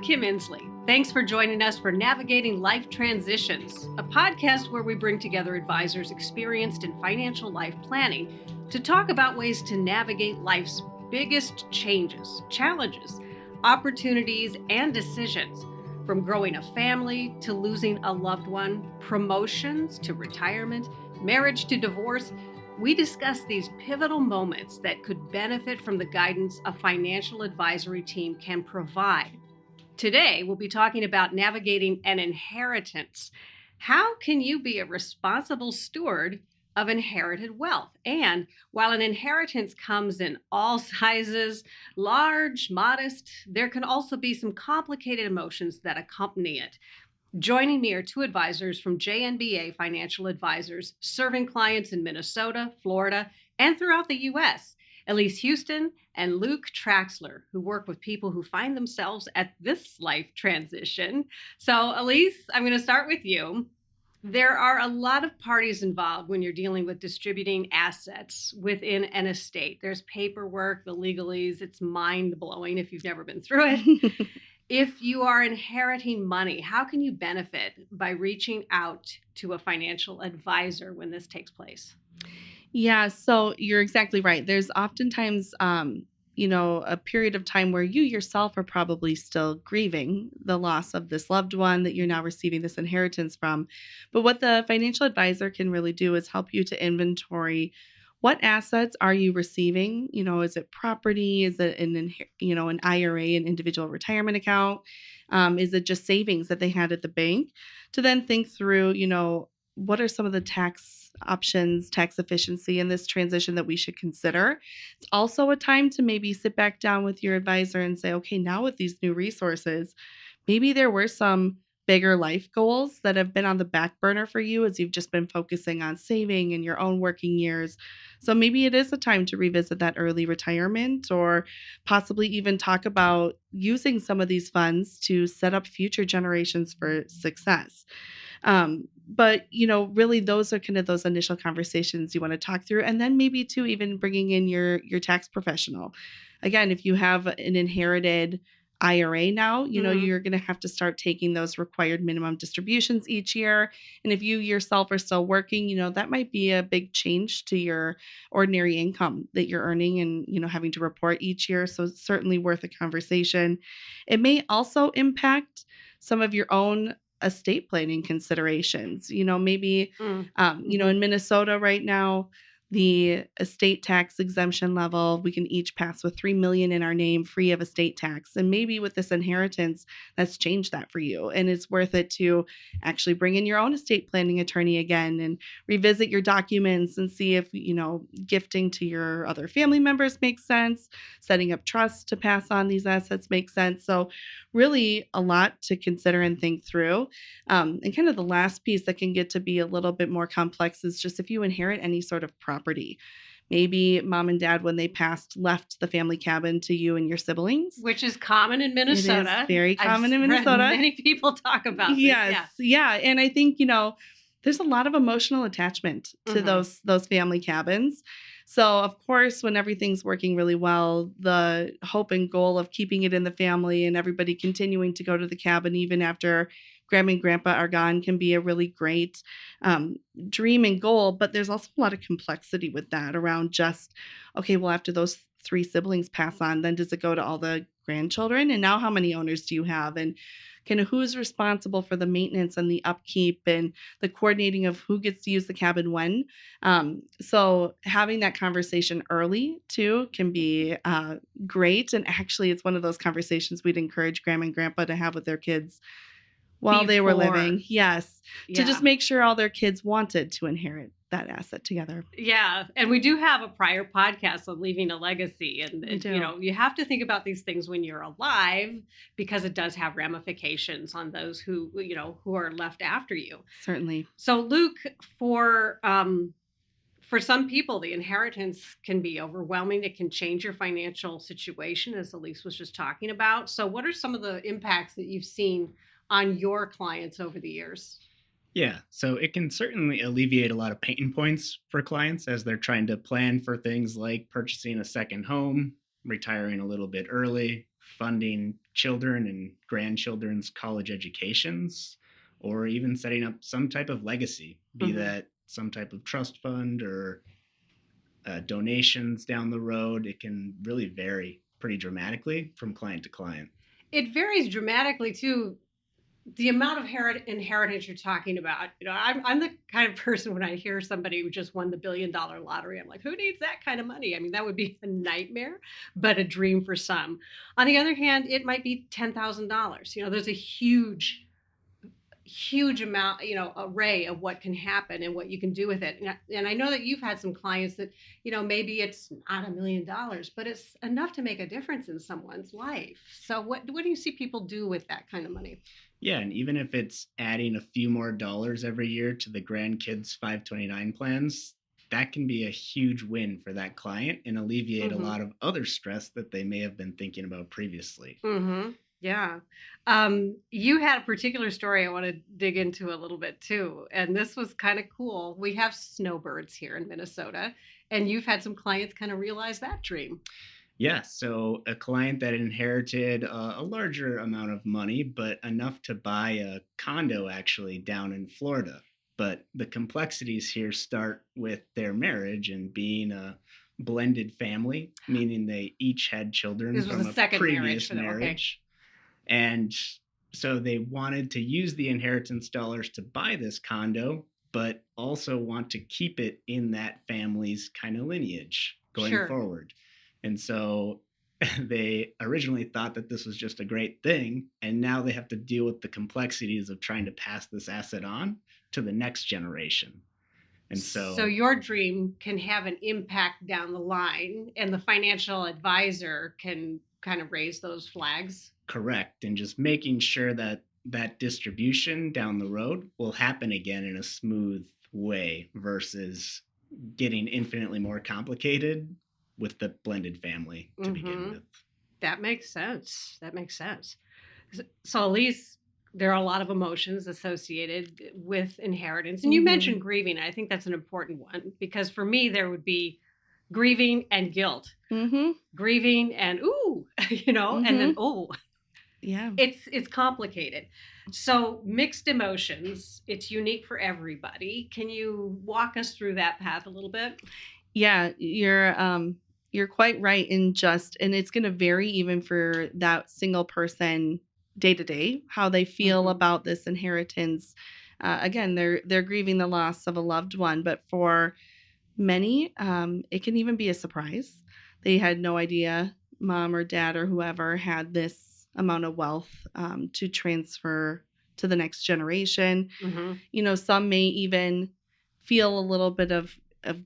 Kim Insley. Thanks for joining us for Navigating Life Transitions, a podcast where we bring together advisors experienced in financial life planning to talk about ways to navigate life's biggest changes, challenges, opportunities, and decisions. From growing a family to losing a loved one, promotions to retirement, marriage to divorce, we discuss these pivotal moments that could benefit from the guidance a financial advisory team can provide. Today, we'll be talking about navigating an inheritance. How can you be a responsible steward of inherited wealth? And while an inheritance comes in all sizes, large, modest, there can also be some complicated emotions that accompany it. Joining me are two advisors from JNBA Financial Advisors, serving clients in Minnesota, Florida, and throughout the U.S. Elise Huston and Luke Traxler, who work with people who find themselves at this life transition. So, Elise, I'm going to start with you. There are a lot of parties involved when you're dealing with distributing assets within an estate. There's paperwork, the legalese. It's mind-blowing if you've never been through it. If you are inheriting money, how can you benefit by reaching out to a financial advisor when this takes place? Yeah, so you're exactly right. There's oftentimes, a period of time where you yourself are probably still grieving the loss of this loved one that you're now receiving this inheritance from. But what the financial advisor can really do is help you to inventory what assets are you receiving? Is it property? Is it an IRA, an individual retirement account? Is it just savings that they had at the bank? To then think through, what are some of the tax options, tax efficiency in this transition that we should consider? It's also a time to maybe sit back down with your advisor and say, okay, now with these new resources, maybe there were some bigger life goals that have been on the back burner for you as you've just been focusing on saving in your own working years. So maybe it is a time to revisit that early retirement, or possibly even talk about using some of these funds to set up future generations for success. But really those are kind of those initial conversations you want to talk through. And then maybe too, even bringing in your tax professional. Again, if you have an inherited IRA now, you're going to have to start taking those required minimum distributions each year. And if you yourself are still working, that might be a big change to your ordinary income that you're earning and, having to report each year. So it's certainly worth a conversation. It may also impact some of your own estate planning considerations. Maybe, in Minnesota right now, the estate tax exemption level, we can each pass with $3 million in our name free of estate tax. And maybe with this inheritance, that's changed that for you. And it's worth it to actually bring in your own estate planning attorney again and revisit your documents and see if, gifting to your other family members makes sense, setting up trusts to pass on these assets makes sense. So really a lot to consider and think through. And kind of the last piece that can get to be a little bit more complex is just if you inherit any sort of property. Maybe mom and dad, when they passed, left the family cabin to you and your siblings. Which is common in Minnesota. It is very common in Minnesota. Many people talk about this. Yes. Yeah. And I think, there's a lot of emotional attachment to those family cabins. So, of course, when everything's working really well, the hope and goal of keeping it in the family and everybody continuing to go to the cabin even after Grandma and Grandpa are gone can be a really great dream and goal. But there's also a lot of complexity with that around just, okay, well, after those 3 siblings pass on, then does it go to all the grandchildren? And now how many owners do you have? And kind of who's responsible for the maintenance and the upkeep and the coordinating of who gets to use the cabin when. So having that conversation early too can be great. And actually it's one of those conversations we'd encourage Grandma and Grandpa to have with their kids while they were living. Yes. Yeah. To just make sure all their kids wanted to inherit that asset together. Yeah. And we do have a prior podcast on leaving a legacy. And, you have to think about these things when you're alive because it does have ramifications on those who are left after you. Certainly. So Luke, for some people, the inheritance can be overwhelming. It can change your financial situation, as Elise was just talking about. So what are some of the impacts that you've seen on your clients over the years? Yeah, so it can certainly alleviate a lot of pain points for clients as they're trying to plan for things like purchasing a second home, retiring a little bit early, funding children and grandchildren's college educations, or even setting up some type of legacy, be that some type of trust fund or donations down the road. It can really vary pretty dramatically from client to client. It varies dramatically too. The amount of inheritance you're talking about, I'm the kind of person when I hear somebody who just won the $1 billion lottery, I'm like, who needs that kind of money? I mean, that would be a nightmare, but a dream for some. On the other hand, it might be $10,000. There's a huge amount, array of what can happen and what you can do with it. And I know that you've had some clients that, maybe it's not $1 million, but it's enough to make a difference in someone's life. So what do you see people do with that kind of money? Yeah, and even if it's adding a few more dollars every year to the grandkids' 529 plans, that can be a huge win for that client and alleviate a lot of other stress that they may have been thinking about previously. Yeah. You had a particular story I want to dig into a little bit too. And this was kind of cool. We have snowbirds here in Minnesota, and you've had some clients kind of realize that dream. Yeah, so a client that inherited a larger amount of money, but enough to buy a condo actually down in Florida. But the complexities here start with their marriage and being a blended family, meaning they each had children from a previous marriage. Okay. And so they wanted to use the inheritance dollars to buy this condo, but also want to keep it in that family's kind of lineage going forward. And so they originally thought that this was just a great thing, and now they have to deal with the complexities of trying to pass this asset on to the next generation. And so your dream can have an impact down the line, and the financial advisor can kind of raise those flags. Correct. And just making sure that that distribution down the road will happen again in a smooth way versus getting infinitely more complicated with the blended family to begin with. That makes sense. So Elise, there are a lot of emotions associated with inheritance. And you mentioned grieving. I think that's an important one, because for me, there would be grieving and guilt. Grieving and and then yeah, it's complicated. So mixed emotions, it's unique for everybody. Can you walk us through that path a little bit? Yeah, you're quite right and it's going to vary even for that single person day to day, how they feel about this inheritance. Again, they're grieving the loss of a loved one, but for many, it can even be a surprise. They had no idea mom or dad or whoever had this amount of wealth to transfer to the next generation. Some may even feel a little bit of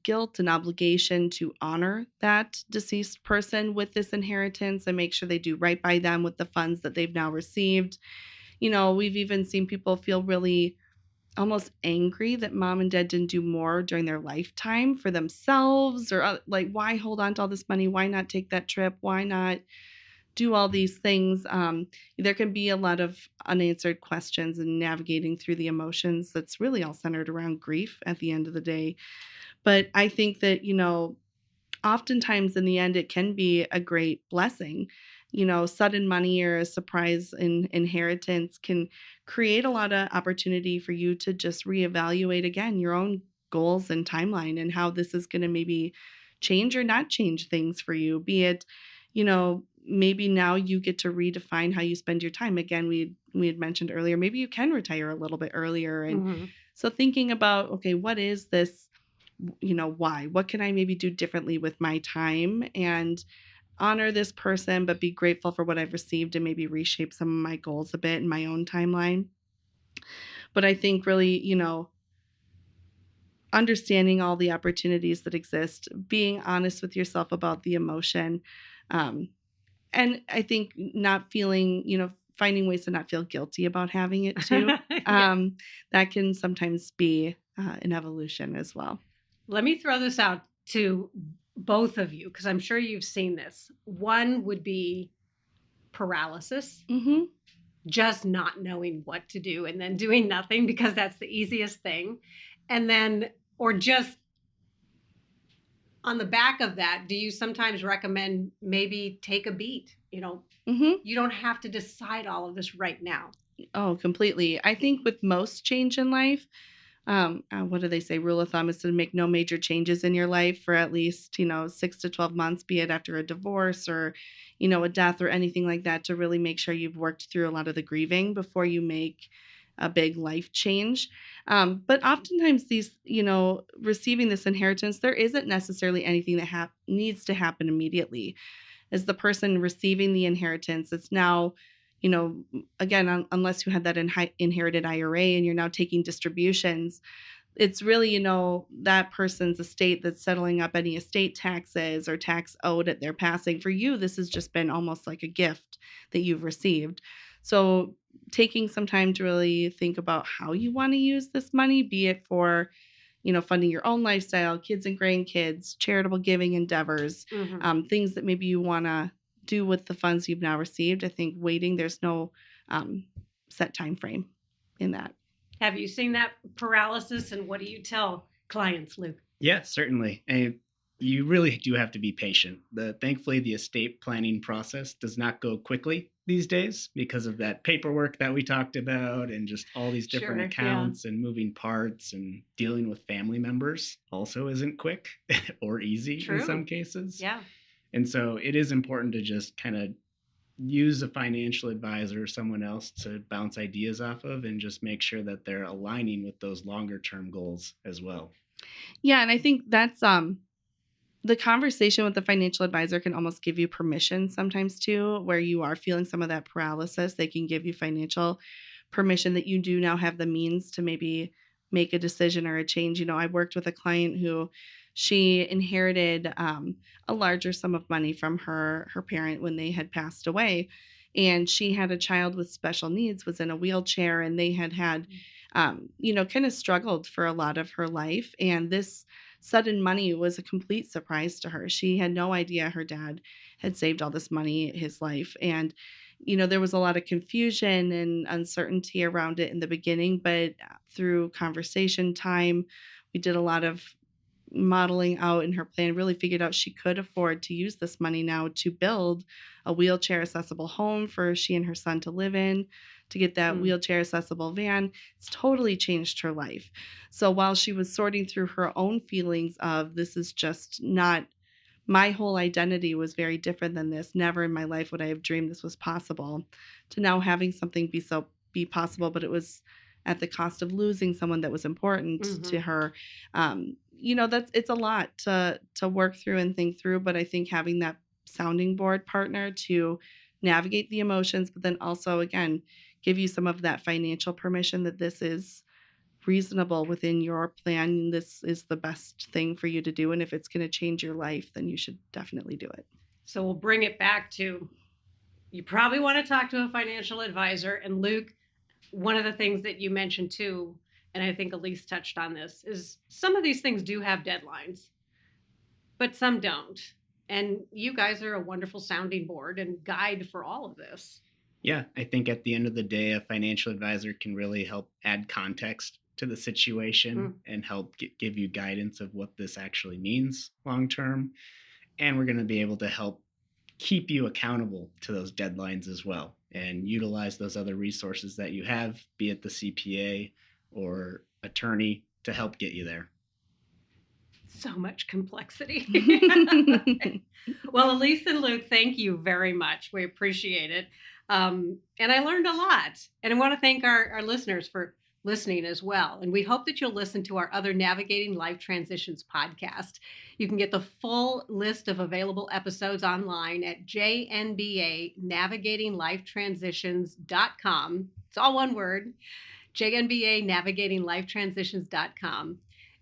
guilt and obligation to honor that deceased person with this inheritance and make sure they do right by them with the funds that they've now received. We've even seen people feel really almost angry that mom and dad didn't do more during their lifetime for themselves, or like, why hold on to all this money? Why not take that trip? Why not do all these things? There can be a lot of unanswered questions and navigating through the emotions. That's really all centered around grief at the end of the day. But I think that, oftentimes in the end, it can be a great blessing. Sudden money or a surprise inheritance can create a lot of opportunity for you to just reevaluate again your own goals and timeline and how this is going to maybe change or not change things for you. Be it, maybe now you get to redefine how you spend your time. Again, we had mentioned earlier, maybe you can retire a little bit earlier. And so thinking about, okay, what is this? Why? What can I maybe do differently with my time and honor this person, but be grateful for what I've received and maybe reshape some of my goals a bit in my own timeline. But I think really, understanding all the opportunities that exist, being honest with yourself about the emotion, and I think not feeling, finding ways to not feel guilty about having it too. That can sometimes be an evolution as well. Let me throw this out to both of you, because I'm sure you've seen this. One would be paralysis, just not knowing what to do and then doing nothing because that's the easiest thing. And then, or just on the back of that, do you sometimes recommend maybe take a beat? Mm-hmm. You don't have to decide all of this right now. Oh, completely. I think with most change in life, what do they say? Rule of thumb is to make no major changes in your life for at least, 6 to 12 months, be it after a divorce or, a death or anything like that, to really make sure you've worked through a lot of the grieving before you make a big life change. But oftentimes these, receiving this inheritance, there isn't necessarily anything that needs to happen immediately. As the person receiving the inheritance, it's now, again, unless you had that inherited IRA and you're now taking distributions, it's really, that person's estate that's settling up any estate taxes or tax owed at their passing. For you, this has just been almost like a gift that you've received. So taking some time to really think about how you want to use this money, be it for funding your own lifestyle, kids and grandkids, charitable giving endeavors, things that maybe you want to do with the funds you've now received. I think waiting, there's no set time frame in that. Have you seen that paralysis, and what do you tell clients, Luke? Yeah, certainly. And you really do have to be patient. Thankfully, the estate planning process does not go quickly these days because of that paperwork that we talked about and just all these different accounts and moving parts, and dealing with family members also isn't quick or easy in some cases. Yeah. And so it is important to just kind of use a financial advisor or someone else to bounce ideas off of, and just make sure that they're aligning with those longer term goals as well. Yeah, and I think that's the conversation with the financial advisor can almost give you permission sometimes too, where you are feeling some of that paralysis. They can give you financial permission that you do now have the means to maybe make a decision or a change. I worked with a client who she inherited a larger sum of money from her parent when they had passed away. And she had a child with special needs, was in a wheelchair, and they had kind of struggled for a lot of her life. And this sudden money was a complete surprise to her. She had no idea her dad had saved all this money his life. And, there was a lot of confusion and uncertainty around it in the beginning, but through conversation time, we did a lot of modeling out in her plan, really figured out she could afford to use this money now to build a wheelchair accessible home for she and her son to live in, to get that wheelchair accessible van. It's totally changed her life. So while she was sorting through her own feelings of, this is just not, my whole identity was very different than this, never in my life would I have dreamed this was possible, to now having something be possible, but it was at the cost of losing someone that was important to her. It's a lot to work through and think through, but I think having that sounding board partner to navigate the emotions, but then also, again, give you some of that financial permission that this is reasonable within your plan. This is the best thing for you to do. And if it's going to change your life, then you should definitely do it. So we'll bring it back to, you probably want to talk to a financial advisor. And Luke, one of the things that you mentioned too, and I think Elise touched on this, is some of these things do have deadlines, but some don't. And you guys are a wonderful sounding board and guide for all of this. Yeah, I think at the end of the day, a financial advisor can really help add context to the situation and help give you guidance of what this actually means long term. And we're going to be able to help keep you accountable to those deadlines as well, and utilize those other resources that you have, be it the CPA or attorney, to help get you there. So much complexity. Well, Elise and Luke, thank you very much. We appreciate it. And I learned a lot. And I want to thank our listeners for listening as well. And we hope that you'll listen to our other Navigating Life Transitions podcast. You can get the full list of available episodes online at JNBANavigatingLifeTransitions.com. It's all one word, JNBANavigatingLifeTransitions.com.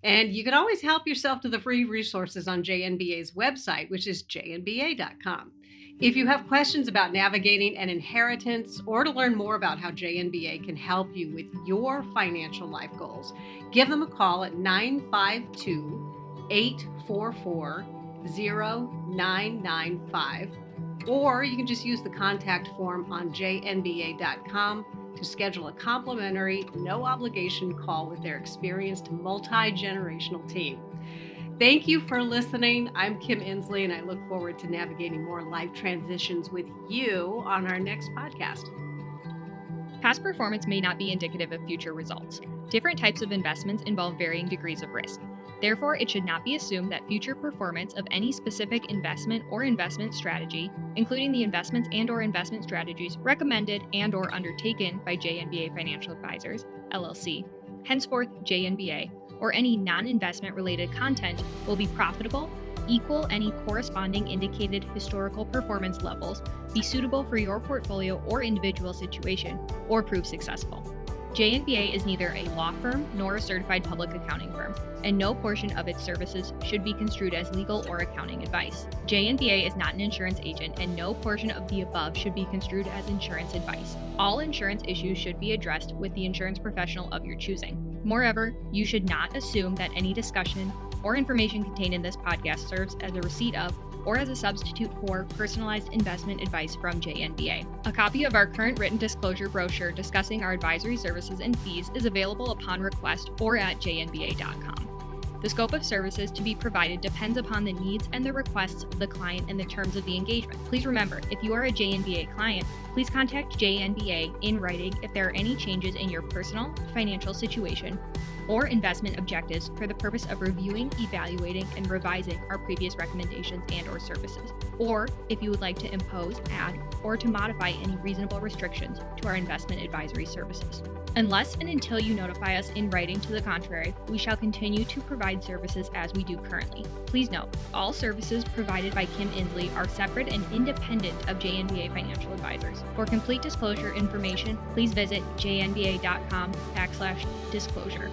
And you can always help yourself to the free resources on JNBA's website, which is jnba.com. If you have questions about navigating an inheritance, or to learn more about how JNBA can help you with your financial life goals, give them a call at 952-844-0995, or you can just use the contact form on jnba.com to schedule a complimentary, no obligation call with their experienced multi-generational team. Thank you for listening. I'm Kim Insley, and I look forward to navigating more life transitions with you on our next podcast. Past performance may not be indicative of future results. Different types of investments involve varying degrees of risk. Therefore, it should not be assumed that future performance of any specific investment or investment strategy, including the investments and/or investment strategies recommended and/or undertaken by JNBA Financial Advisors, LLC, henceforth JNBA, or any non-investment related content will be profitable, equal any corresponding indicated historical performance levels, be suitable for your portfolio or individual situation, or prove successful. JNBA is neither a law firm nor a certified public accounting firm, and no portion of its services should be construed as legal or accounting advice. JNBA is not an insurance agent, and no portion of the above should be construed as insurance advice. All insurance issues should be addressed with the insurance professional of your choosing. Moreover, you should not assume that any discussion or information contained in this podcast serves as a receipt of or as a substitute for personalized investment advice from JNBA. A copy of our current written disclosure brochure discussing our advisory services and fees is available upon request or at jnba.com. The scope of services to be provided depends upon the needs and the requests of the client and the terms of the engagement. Please remember, if you are a JNBA client, please contact JNBA in writing if there are any changes in your personal, financial situation, or investment objectives for the purpose of reviewing, evaluating, and revising our previous recommendations and/or services, or if you would like to impose, add, or to modify any reasonable restrictions to our investment advisory services. Unless and until you notify us in writing to the contrary, we shall continue to provide services as we do currently. Please note, all services provided by Kim Insley are separate and independent of JNBA Financial Advisors. For complete disclosure information, please visit jnba.com/disclosure.